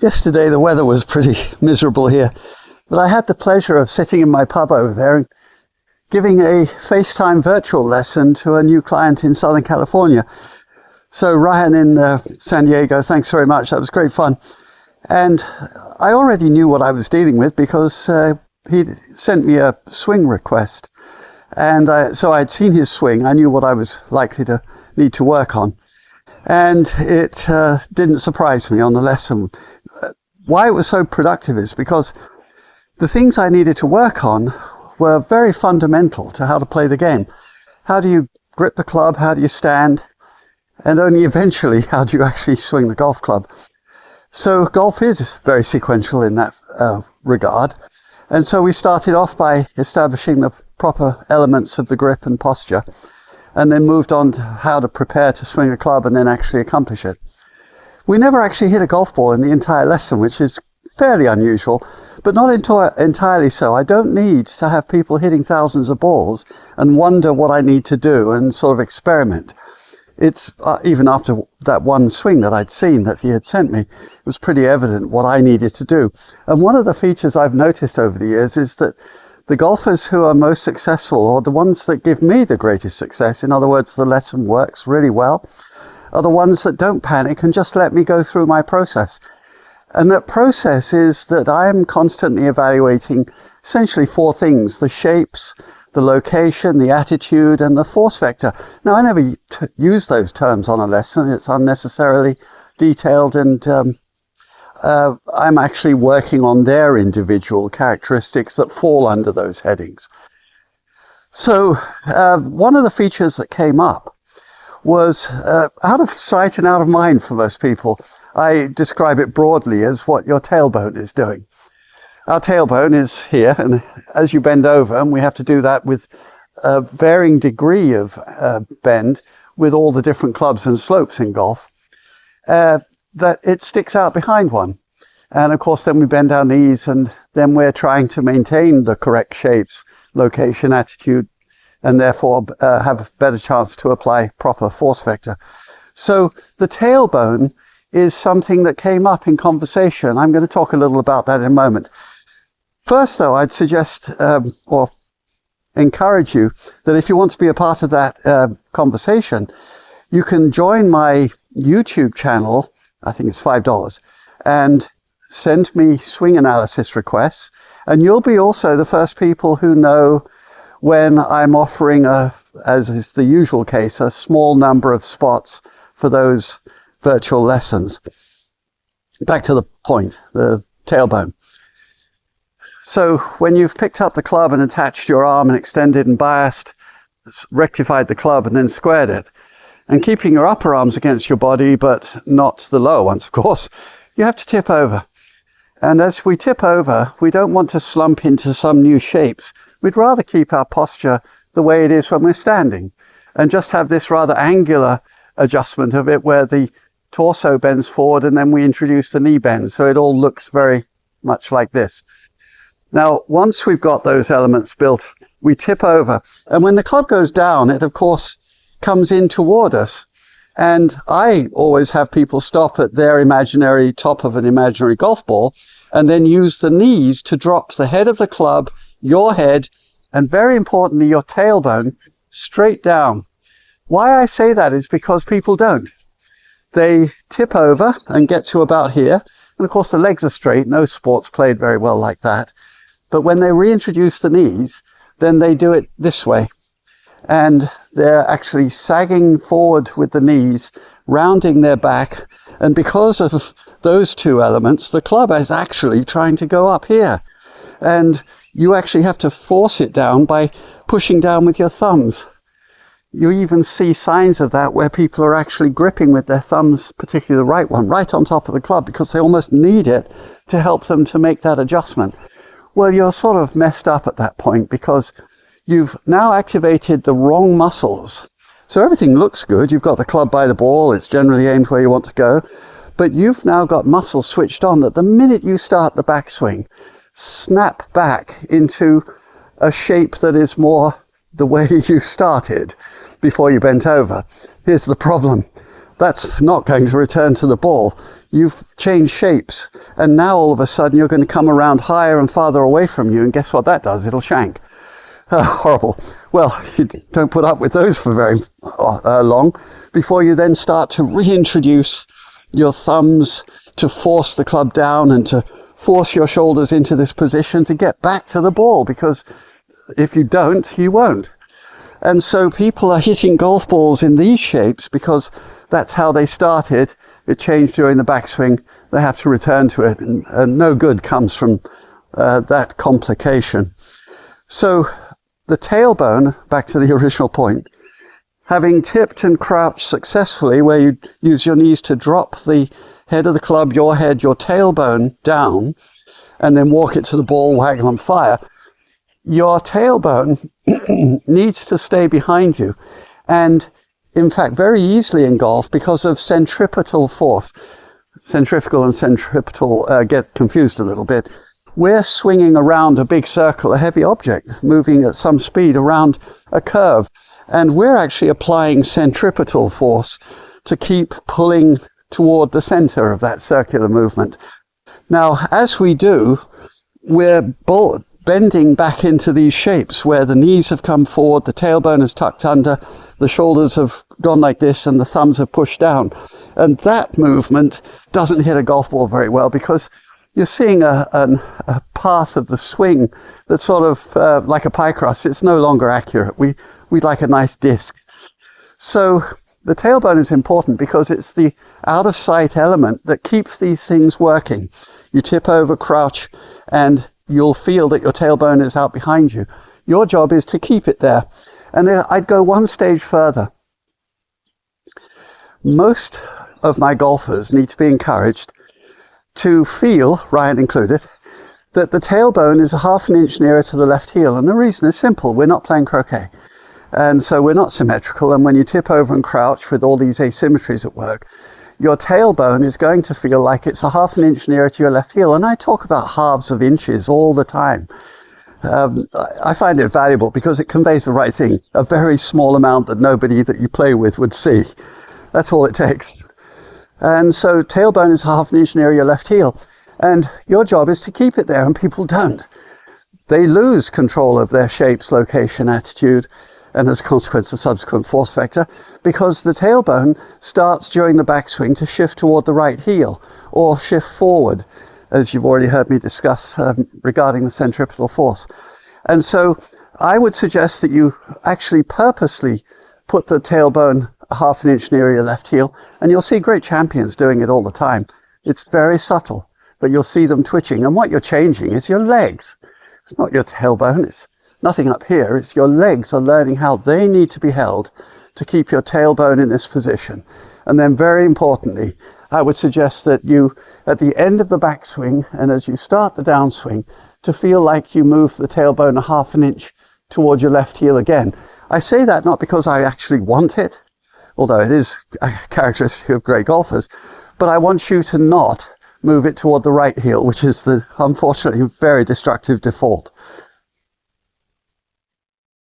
Yesterday the weather was pretty miserable here, but I had the pleasure of sitting in my pub over there and giving a FaceTime virtual lesson to a new client in Southern California. So Ryan in San Diego, thanks very much. That was great fun. And I already knew what I was dealing with because he'd sent me a swing request. And so I'd seen his swing. I knew what I was likely to need to work on. And it didn't surprise me on the lesson. Why it was so productive is because the things I needed to work on were very fundamental to how to play the game. How do you grip the club? How do you stand? And only eventually, how do you actually swing the golf club? So golf is very sequential in that regard. And so we started off by establishing the proper elements of the grip and posture, and then moved on to how to prepare to swing a club and then actually accomplish it. We never actually hit a golf ball in the entire lesson, which is fairly unusual, but not entirely so. I don't need to have people hitting thousands of balls and wonder what I need to do and sort of experiment. It's even after that one swing that I'd seen that he had sent me, it was pretty evident what I needed to do. And one of the features I've noticed over the years is that the golfers who are most successful, or the ones that give me the greatest success, in other words, the lesson works really well, are the ones that don't panic and just let me go through my process. And that process is that I am constantly evaluating essentially four things: the shapes, the location, the attitude, and the force vector. Now, I never use those terms on a lesson. It's unnecessarily detailed, and I'm actually working on their individual characteristics that fall under those headings. So one of the features that came up was out of sight and out of mind for most people. I describe it broadly as what your tailbone is doing. Our tailbone is here, and as you bend over, and we have to do that with a varying degree of bend with all the different clubs and slopes in golf, that it sticks out behind one. And of course, then we bend our knees, and then we're trying to maintain the correct shapes, location, attitude, and therefore have a better chance to apply proper force vector. So the tailbone is something that came up in conversation. I'm going to talk a little about that in a moment. First, though, I'd suggest or encourage you that if you want to be a part of that conversation, you can join my YouTube channel. I think it's $5, and send me swing analysis requests. And you'll be also the first people who know when I'm offering, as is the usual case, a small number of spots for those virtual lessons. Back to the point, the tailbone. So when you've picked up the club and attached your arm and extended and biased, rectified the club and then squared it, and keeping your upper arms against your body, but not the lower ones, of course, you have to tip over. And as we tip over, we don't want to slump into some new shapes. We'd rather keep our posture the way it is when we're standing, and just have this rather angular adjustment of it where the torso bends forward and then we introduce the knee bend. So it all looks very much like this. Now, once we've got those elements built, we tip over. And when the club goes down, it, of course, comes in toward us. And I always have people stop at their imaginary top of an imaginary golf ball and then use the knees to drop the head of the club, your head, and very importantly, your tailbone, straight down. Why I say that is because people don't. They tip over and get to about here. And of course, the legs are straight. No sport's played very well like that. But when they reintroduce the knees, then they do it this way. And they're actually sagging forward with the knees, rounding their back. And because of those two elements, the club is actually trying to go up here. And you actually have to force it down by pushing down with your thumbs. You even see signs of that where people are actually gripping with their thumbs, particularly the right one, right on top of the club, because they almost need it to help them to make that adjustment. Well, you're sort of messed up at that point because you've now activated the wrong muscles. So everything looks good. You've got the club by the ball. It's generally aimed where you want to go. But you've now got muscles switched on that the minute you start the backswing, snap back into a shape that is more the way you started before you bent over. Here's the problem. that's not going to return to the ball. You've changed shapes, and now all of a sudden you're going to come around higher and farther away from you, and guess what that does? It'll shank. Horrible. Well, you don't put up with those for very long before you then start to reintroduce your thumbs to force the club down and to force your shoulders into this position to get back to the ball, because if you don't, you won't. And so people are hitting golf balls in these shapes because that's how they started. It changed during the backswing. They have to return to it, and no good comes from that complication. So the tailbone, back to the original point, having tipped and crouched successfully, where you use your knees to drop the head of the club, your head, your tailbone down, and then walk it to the ball, waggle and fire, your tailbone needs to stay behind you. And in fact, very easily in golf, because of centripetal force, centrifugal and centripetal get confused a little bit, we're swinging around a big circle, a heavy object, moving at some speed around a curve. And we're actually applying centripetal force to keep pulling toward the center of that circular movement. Now, as we do, we're bending back into these shapes where the knees have come forward, the tailbone is tucked under, the shoulders have gone like this, and the thumbs have pushed down. And that movement doesn't hit a golf ball very well, because you're seeing a path of the swing that's sort of like a pie crust. It's no longer accurate. We'd like a nice disc. So the tailbone is important because it's the out-of-sight element that keeps these things working. You tip over, crouch, and you'll feel that your tailbone is out behind you. Your job is to keep it there. And I'd go one stage further. Most of my golfers need to be encouraged to feel, Ryan included, that the tailbone is a half an inch nearer to the left heel. And the reason is simple. We're not playing croquet. And so we're not symmetrical. And when you tip over and crouch with all these asymmetries at work, your tailbone is going to feel like it's a half an inch nearer to your left heel. And I talk about halves of inches all the time. I find it valuable because it conveys the right thing. A very small amount that nobody that you play with would see. That's all it takes. And so tailbone is half an inch near your left heel. And your job is to keep it there, and people don't. They lose control of their shapes, location, attitude, and as a consequence, the subsequent force vector, because the tailbone starts during the backswing to shift toward the right heel, or shift forward, as you've already heard me discuss regarding the centripetal force. And so I would suggest that you actually purposely put the tailbone a half an inch near your left heel, and you'll see great champions doing it all the time. It's very subtle, but you'll see them twitching, and what you're changing is your legs. It's not your tailbone, it's nothing up here. It's your legs are learning how they need to be held to keep your tailbone in this position. And then very importantly, I would suggest that you, at the end of the backswing, and as you start the downswing, to feel like you move the tailbone a half an inch toward your left heel again. I say that not because I actually want it, although it is a characteristic of great golfers, but I want you to not move it toward the right heel, which is the, unfortunately, very destructive default.